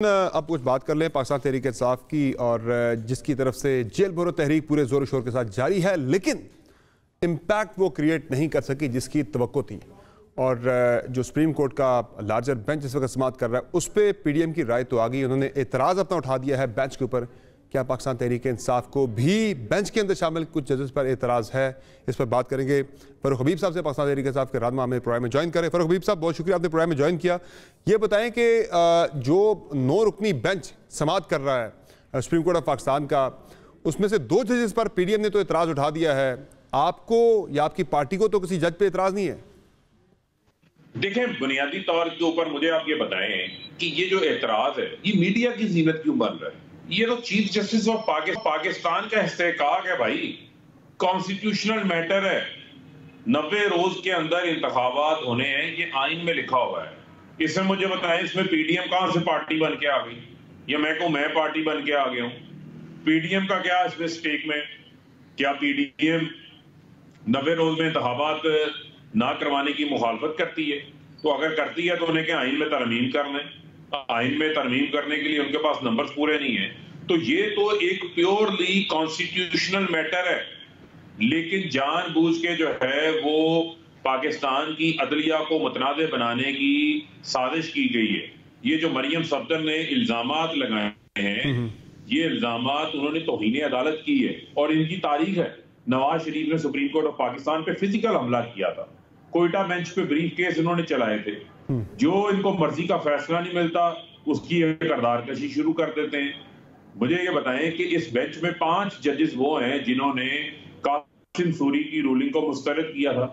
अब कुछ बात कर लें पाकिस्तान तहरीक इंसाफ की, और जिसकी तरफ से जेल भरो तहरीक पूरे जोर शोर के साथ जारी है, लेकिन इम्पैक्ट वो क्रिएट नहीं कर सकी जिसकी तवक्को थी। और जो सुप्रीम कोर्ट का लार्जर बेंच इस वक्त समाअत कर रहा है, उस पर पीडीएम की राय तो आ गई, उन्होंने एतराज़ अपना उठा दिया है बेंच के ऊपर। क्या पाकिस्तान तहरीक इंसाफ को भी बेंच के अंदर शामिल कुछ जजेस पर एतराज़ है? इस पर बात करेंगे फ़ारूक हबीब साहब से, पाकिस्तान तहरीक इंसाफ के रहनुमा हमें प्रोग्राम में ज्वाइन करें। फ़ारूक हबीब साहब, बहुत शुक्रिया आपने प्रोग्राम में ज्वाइन किया। ये बताएं कि जो 9 रुकनी बेंच समाअत कर रहा है सुप्रीम कोर्ट ऑफ पाकिस्तान का, उसमें से 2 जजेस पर पीडीएम ने तो एतराज़ उठा दिया है। आपको या आपकी पार्टी को तो किसी जज पे एतराज़ नहीं है? देखें, बुनियादी तौर के ऊपर मुझे आप ये बताएं कि ये जो एतराज है ये मीडिया की जीनत क्यों बन रहा है? ये तो चीफ जस्टिस ऑफ पाकिस्तान का इस्तेहकाक है भाई, कॉन्स्टिट्यूशनल मैटर है। 90 रोज के अंदर इंतखाबात होने हैं, ये आइन में लिखा हुआ है। इसमें मुझे बताएं, इसमें पीडीएम कहां से पार्टी बन के आ गई, या मैं पार्टी बन के आ गया हूं? पीडीएम का क्या इसमें स्टेक में? क्या पीडीएम 90 रोज में इंतखाबात ना करवाने की मुखालफत करती है? तो अगर करती है तो उन्हें क्या आइन में तरमीम कर लें? आइन में तरमीम करने के लिए उनके पास नंबर्स पूरे नहीं है। तो ये तो एक प्योरली कॉन्स्टिट्यूशनल मैटर है, लेकिन जानबूझ के जो है वो पाकिस्तान की अदलिया को मुतनाज़ बनाने की साजिश की गई है। ये जो मरियम सफदर ने इल्जामात लगाए हैं, ये इल्जामात उन्होंने तौहीन अदालत की है, और इनकी तारीख है। नवाज शरीफ ने सुप्रीम कोर्ट ऑफ पाकिस्तान पे फिजिकल हमला किया था, कोयटा बेंच पे ब्रीफ केस इन्होंने चलाए थे। जो इनको मर्जी का फैसला नहीं मिलता उसकी किरदार कशी शुरू कर देते हैं। मुझे ये बताएं कि इस बेंच में 5 जजेस वो हैं जिन्होंने कासिम सूरी की रूलिंग को मुस्तरद किया था।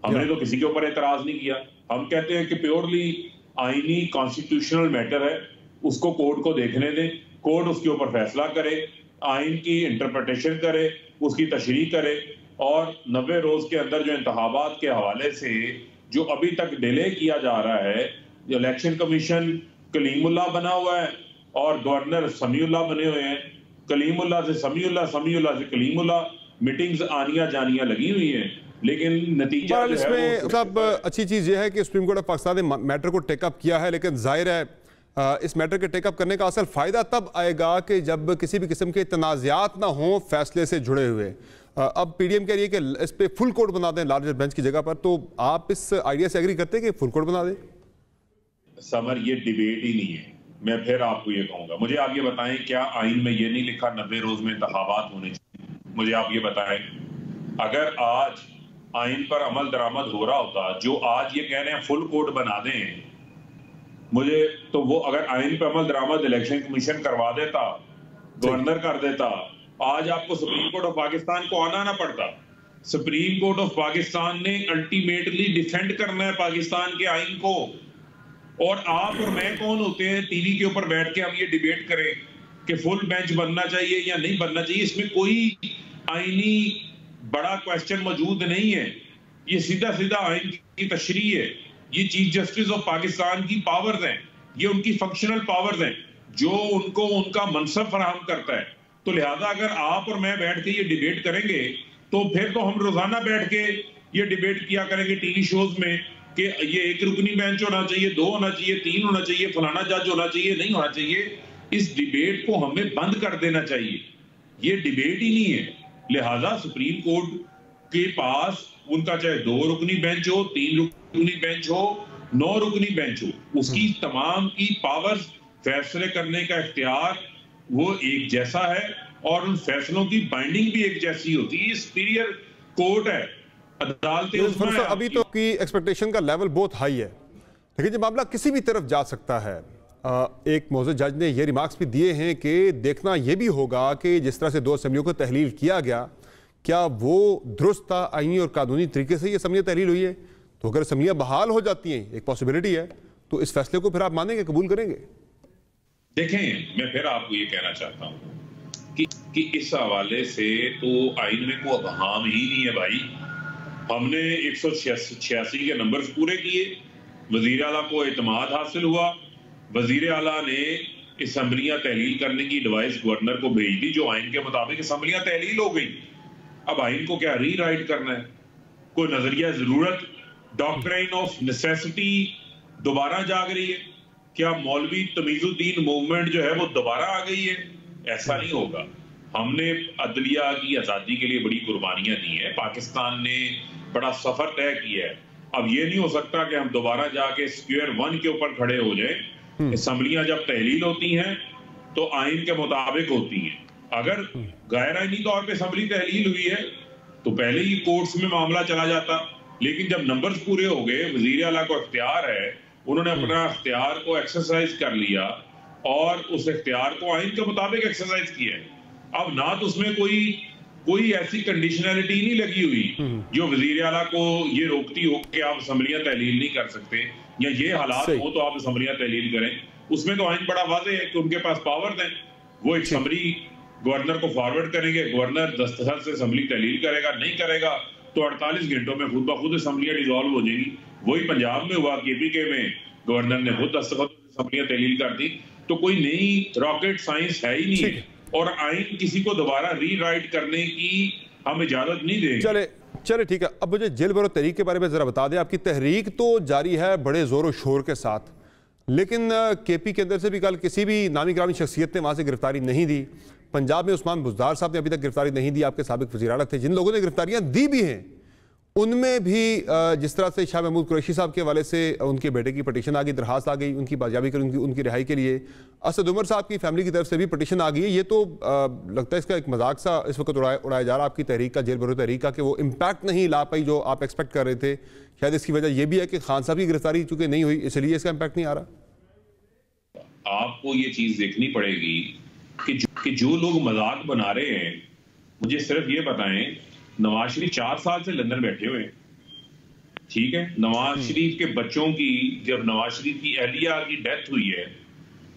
हमने तो किसी के ऊपर एतराज नहीं किया। हम कहते हैं कि प्योरली आईनी कॉन्स्टिट्यूशनल मैटर है, उसको कोर्ट को देखने दें, कोर्ट उसके ऊपर फैसला करे, आइन की इंटरप्रिटेशन करे, उसकी तशरीह करे। और 90 रोज के अंदर जो इंतखाबात के हवाले से जो अभी तक डिले किया जा रहा है, इलेक्शन कमीशन कलीमुल्लाह बना हुआ है और गवर्नर समीउल्लाह बने हुए हैं। कलीमुल्लाह से समीउल्लाह, समीउल्लाह से कलीमुल्लाह, मीटिंग्स आनिया जानिया लगी हुई हैं, लेकिन नतीजा इसमें सब अच्छी चीज यह है कि सुप्रीम कोर्ट ऑफ पाकिस्तान ने मैटर को टेकअप किया है, लेकिन जाहिर है इस मैटर के टेकअप करने का असल फायदा तब आएगा कि जब किसी भी किस्म के तनाज़ात ना हो फैसले से जुड़े हुए। अब पीडीएम कह रही है कि इस पे फुल कोर्ट बना दें लार्जर बेंच की जगह पर, तो आप इस आइडिया से एग्री करते हैं कि फुल कोर्ट बना दें? समर, ये डिबेट ही नहीं है। मैं फिर आपको ये कहूंगा, मुझे आप ये बताएं, क्या आइन में ये नहीं लिखा 90 रोज में इंतखाबात होने चाहिए? मुझे आप ये बताएं, अगर आज आइन पर अमल दरामद हो रहा होता, जो आज ये कह रहे हैं फुल कोर्ट बना दें, मुझे तो वो अगर आइन पर अमल दरामद इलेक्शन कमीशन करवा देता, गवर्नर कर देता, आज आपको सुप्रीम कोर्ट ऑफ पाकिस्तान को आना ना पड़ता। सुप्रीम कोर्ट ऑफ पाकिस्तान ने अल्टीमेटली डिफेंड करना है पाकिस्तान के आइन को। और आप और मैं कौन होते हैं टीवी के ऊपर बैठ के हम ये डिबेट करें कि फुल बेंच बनना चाहिए या नहीं बनना चाहिए? इसमें कोई आईनी बड़ा क्वेश्चन मौजूद नहीं है। ये सीधा सीधा आइन की तशरीह है। ये चीफ जस्टिस ऑफ पाकिस्तान की पावर्स हैं, ये उनकी फंक्शनल पावर्स हैं जो उनको उनका मनसब फराहम करता है। तो लिहाजा अगर आप और मैं बैठ के ये डिबेट करेंगे तो फिर तो हम रोजाना बैठ के ये डिबेट किया करेंगे टीवी शोज में कि ये 1 रुकनी बेंच होना चाहिए, 2 होना चाहिए, 3 होना चाहिए, फलाना जज होना चाहिए, नहीं होना चाहिए। इस डिबेट को हमें बंद कर देना चाहिए। ये डिबेट ही नहीं है। लिहाजा सुप्रीम कोर्ट के पास उनका चाहे 2 रुकनी बेंच हो, 3 रुकनी बेंच हो, 9 रुकनी बेंच हो, उसकी तमाम की पावर्स, फैसले करने का इख्तियार वो एक जैसा है और उन फैसलों की बाइंडिंग भी एक जैसी होती है। सुपीरियर कोर्ट है, अदालतें उसमें। अभी तो की एक्सपेक्टेशन का लेवल बहुत हाई है, लेकिन जब मामला किसी भी तरफ जा सकता है। एक मौजूद जज ने ये रिमार्क्स भी दिए हैं कि देखना यह भी होगा कि जिस तरह से 2 असम्बलियों को तहलील किया गया, क्या वो दुरुस्त था? आईनी और कानूनी तरीके से ये असम्बलियाँ तहलील हुई है? तो अगर असम्बलियाँ बहाल हो जाती हैं, एक पॉसिबिलिटी है, तो इस फैसले को फिर आप मानेंगे, कबूल करेंगे? देखें, मैं फिर आपको ये कहना चाहता हूं कि इस हवाले से तो आइन में कोई अबहाम ही नहीं है भाई। हमने 186 के नंबर्स पूरे किए, वजीर आला को एतमाद हासिल हुआ, वजीर आला ने असम्बलियां तहलील करने की एडवाइस गवर्नर को भेज दी, जो आइन के मुताबिक असम्बलियां तहलील हो गई। अब आइन को क्या री राइट करना है? कोई नजरिया जरूरत, डॉक्ट्राइन ऑफ नेसेसिटी दोबारा जाग रही है। क्या मौलवी तमीजुद्दीन मूवमेंट जो है वो दोबारा आ गई है? ऐसा नहीं होगा। हमने अदलिया की आजादी के लिए बड़ी कुर्बानियां दी हैं, पाकिस्तान ने बड़ा सफर तय किया है। अब ये नहीं हो सकता कि हम दोबारा जाके स्क्वायर वन के ऊपर खड़े हो जाए। असम्बलियां जब तहलील होती हैं तो आइन के मुताबिक होती हैं। अगर गैर आइनी तौर पे असम्बली तहलील हुई है तो पहले ही कोर्ट्स में मामला चला जाता, लेकिन जब नंबर्स पूरे हो गए, वजीर आला को इख्तियार है, उन्होंने अपना इख्तियार को एक्सरसाइज कर लिया और उस इख्तियार को आइन के मुताबिक एक्सरसाइज किया है। अब ना तो उसमें कोई ऐसी कंडीशनैलिटी नहीं लगी हुई जो वजीर आला को ये रोकती हो कि आप असम्बलियां तहलील नहीं कर सकते, या ये हालात हो तो आप असम्बलियां तहलील करें। उसमें तो आइन बड़ा वाज़ेह है कि उनके पास पावर है, वो एक असम्बली गवर्नर को फॉरवर्ड करेंगे, गवर्नर दस्तखत से असम्बली तहलील करेगा, नहीं करेगा तो 48 घंटों में खुद ब खुद असम्बलियां डिसॉल्व हो जाएंगी। वही पंजाब में हुआ, KPK में गवर्नर ने खुद दस्तखत असम्बलियां तहलील कर दी। तो कोई नई रॉकेट साइंस है ही नहीं है, और आइन किसी को दोबारा रीराइट करने की हम इजाजत नहीं देंगे। चले ठीक है। अब मुझे जेल भरो तहरीक के बारे में जरा बता दें। आपकी तहरीक तो जारी है बड़े जोर शोर के साथ, लेकिन KP के अंदर से भी कल किसी भी नामी ग्रामी शख्सियत ने वहां से गिरफ्तारी नहीं दी। पंजाब में उस्मान बुज़दार साहब ने अभी तक गिरफ्तारी नहीं दी, आपके साबिक वज़ीर आला थे। जिन लोगों ने गिरफ्तारियां दी भी हैं उनमें भी जिस तरह से शाह महमूद कुरैशी साहब के हवाले से उनके बेटे की पटिशन आ गई, दरखास्त आ गई उनकी बाजियाबी कर उनकी रिहाई के लिए। असद उमर साहब की फैमिली की तरफ से भी पटिशन आ गई है। ये तो लगता है इसका एक मजाक सा इस वक्त उड़ाया जा रहा है आपकी तहरीक का, जेल भरो तहरीक का, कि वो इम्पैक्ट नहीं ला पाई जो आप एक्सपेक्ट कर रहे थे। शायद इसकी वजह यह भी है कि खान साहब की गिरफ्तारी चूंकि नहीं हुई इसलिए इसका इम्पैक्ट नहीं आ रहा। आपको ये चीज देखनी पड़ेगी कि जो लोग मजाक बना रहे हैं, मुझे सिर्फ ये बताएं, नवाज शरीफ 4 साल से लंदन बैठे हुए हैं, ठीक है। नवाज शरीफ के बच्चों की, जब नवाज शरीफ की अहलिया की डेथ हुई है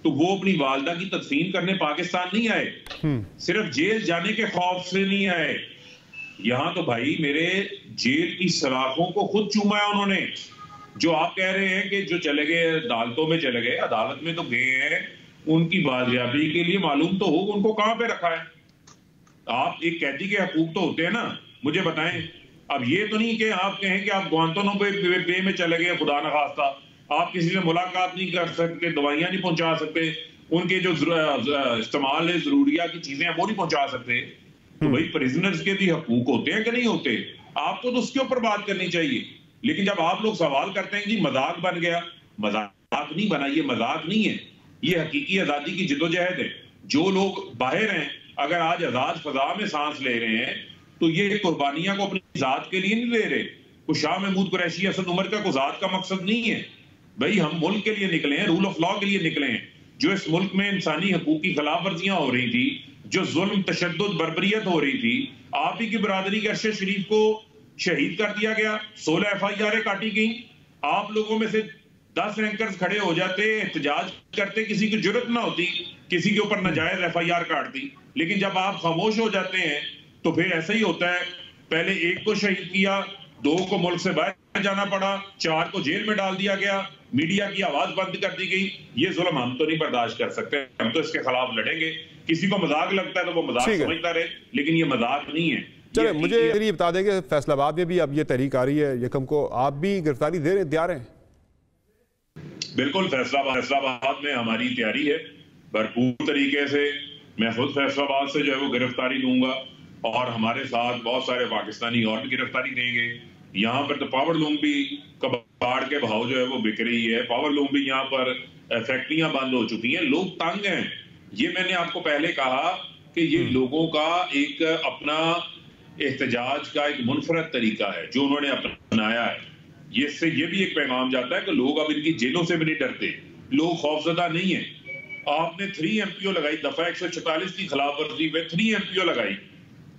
तो वो अपनी वालदा की तदफीन करने पाकिस्तान नहीं आए, सिर्फ जेल जाने के खौफ से नहीं आए। यहां तो भाई मेरे जेल की सलाखों को खुद चूमा है उन्होंने। जो आप कह रहे हैं कि जो चले गए अदालतों में, चले गए अदालत में तो गए हैं, उनकी बाजियाबी के लिए मालूम तो हो उनको कहां पे रखा है। आप एक कैदी के हकूक तो होते हैं ना, मुझे बताएं। अब ये तो नहीं कि आप कहें कि आप ग्वांतानामो बे में चले गए, खुदा न खास्ता आप किसी से मुलाकात नहीं कर सकते, दवाइयां नहीं पहुंचा सकते, उनके जो इस्तेमाल है जरूरिया की चीजें हैं वो नहीं पहुंचा सकते। तो भाई प्रिजनर्स के भी हकूक होते हैं कि नहीं होते? आपको तो उसके ऊपर बात करनी चाहिए। लेकिन जब आप लोग सवाल करते हैं कि मजाक बन गया, मजाक नहीं बना, ये मजाक नहीं है, ये हकीकी आजादी की जिदोजहद है। जो लोग बाहर हैं, अगर आज आजाद फजा में सांस ले रहे हैं तो ये कुर्बानियां को अपनी जात के लिए नहीं ले रहे। को शाह महमूद कुरैशी, असद उमर का को जात का मकसद नहीं है भाई। हम मुल्क के लिए निकले हैं, रूल ऑफ लॉ के लिए निकले हैं। जो इस मुल्क में इंसानी हकूक की खिलाफ वर्जियां हो रही थी, जो जुल्म, तशद्दुद, बर्बरियत हो रही थी, आप ही की बिरादरी के अरशद शरीफ को शहीद कर दिया गया, 16 FIR काटी गई। आप लोगों में से 10 रैंकर्स खड़े हो जाते, एहतजाज करते, किसी की जरूरत ना होती, किसी के ऊपर नाजायज FIR काटती। लेकिन जब आप खामोश हो जाते हैं तो फिर ऐसा ही होता है। पहले एक को शहीद किया, 2 को मुल्क से बाहर जाना पड़ा, 4 को जेल में डाल दिया गया, मीडिया की आवाज बंद कर दी गई। ये जुल्म हम तो नहीं बर्दाश्त कर सकते, हम तो इसके खिलाफ लड़ेंगे। किसी को मजाक लगता है तो वो मजाक समझता रहे, लेकिन ये मजाक नहीं है। चले मुझे ये बता दें कि फैसलाबाद में भी अब ये तहरीक आ रही है यकम को, आप भी गिरफ्तारी दे रहे तैयार हैं? बिल्कुल, फैसलाबाद में हमारी तैयारी है भरपूर तरीके से। मैं खुद फैसलाबाद से जो है वो गिरफ्तारी दूंगा, और हमारे साथ बहुत सारे पाकिस्तानी और भी गिरफ्तारी देंगे। यहाँ पर तो पावर लूम भी कबाड़ के भाव जो है वो बिक रही है। पावर लूम भी यहाँ पर फैक्ट्रियां बंद हो चुकी हैं, लोग तंग हैं। ये मैंने आपको पहले कहा कि ये लोगों का एक अपना एहतजाज का एक मुनफरद तरीका है जो उन्होंने अपनाया है। इससे ये भी एक पैगाम जाता है कि लोग अब इनकी जेलों से भी नहीं डरते, लोग खौफजदा नहीं है। आपने 3 MPO लगाई, दफा 144 की खिलाफ वर्जी में 3 MPO लगाई।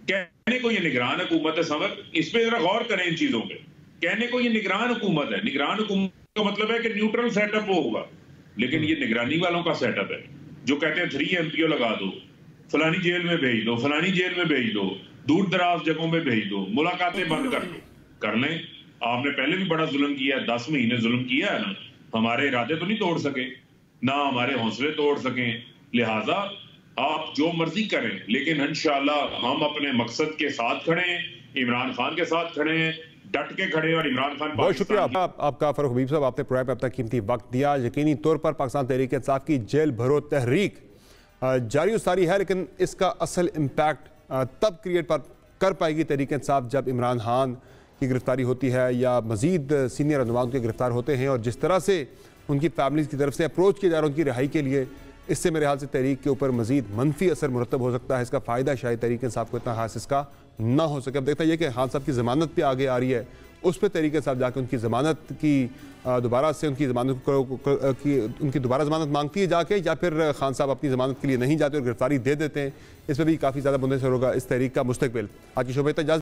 कहने को ये निगरान हुकूमत है समर, इस पे जरा गौर करें इन चीजों पे। कहने को ये निगरान हुकूमत है, निगरान हुकूमत का मतलब है कि न्यूट्रल सेटअप होगा, लेकिन ये निगरानी वालों का सेटअप है जो कहते हैं 3 MPO लगा दो, फलानी जेल में भेज दो, फलानी जेल में भेज दो, दूर दराज जगहों में भेज दो, मुलाकातें बंद कर दो। कर लें, आपने पहले भी बड़ा जुल्म किया है, 10 महीने जुल्म किया है ना। हमारे इरादे तो नहीं तोड़ सके, ना हमारे हौसले तोड़ सके, लिहाजा आप जो मर्जी करें, लेकिन इंशाअल्लाह हम अपने मकसद के साथ खड़े हैं, इमरान खान के साथ खड़े हैं, डट के खड़े और इमरान खान बहुत शुक्रिया आपका फरूख हबीब साहब, आपने प्रोग्राम में अपना कीमती वक्त दिया। यकीनी तौर पर पाकिस्तान तहरीक इंसाफ की जेल भरो तहरीक जारी उसारी है, लेकिन इसका असल इम्पैक्ट तब क्रिएट कर पाएगी तहरीक इंसाफ जब इमरान खान की गिरफ्तारी होती है या मजीद सीनियर रहनुमा के गिरफ्तार होते हैं, और जिस तरह से उनकी फैमिलीज की तरफ से अप्रोच किया जा रहा है उनकी रिहाई के लिए, इससे मेरे ख्याल से तहरीक के ऊपर मजीद मनफी असर मुरतब हो सकता है। इसका फ़ायदा शायद तहरीक इंसाफ को इतना खास इसका ना हो सके। अब देखता है कि खान साहब की ज़मानत पे आगे आ रही है, उस पर तहरीक इंसाफ जाके उनकी ज़मानत की दोबारा से उनकी दोबारा ज़मानत मांगती है जाके, या फिर खान साहब अपनी ज़मानत के लिए नहीं जाते और गिरफ्तारी दे देते हैं। इस पर भी काफ़ी ज़्यादा मुंतज़िर होगा इस तहरीक का मुस्तकबिल। आज की शोबे तक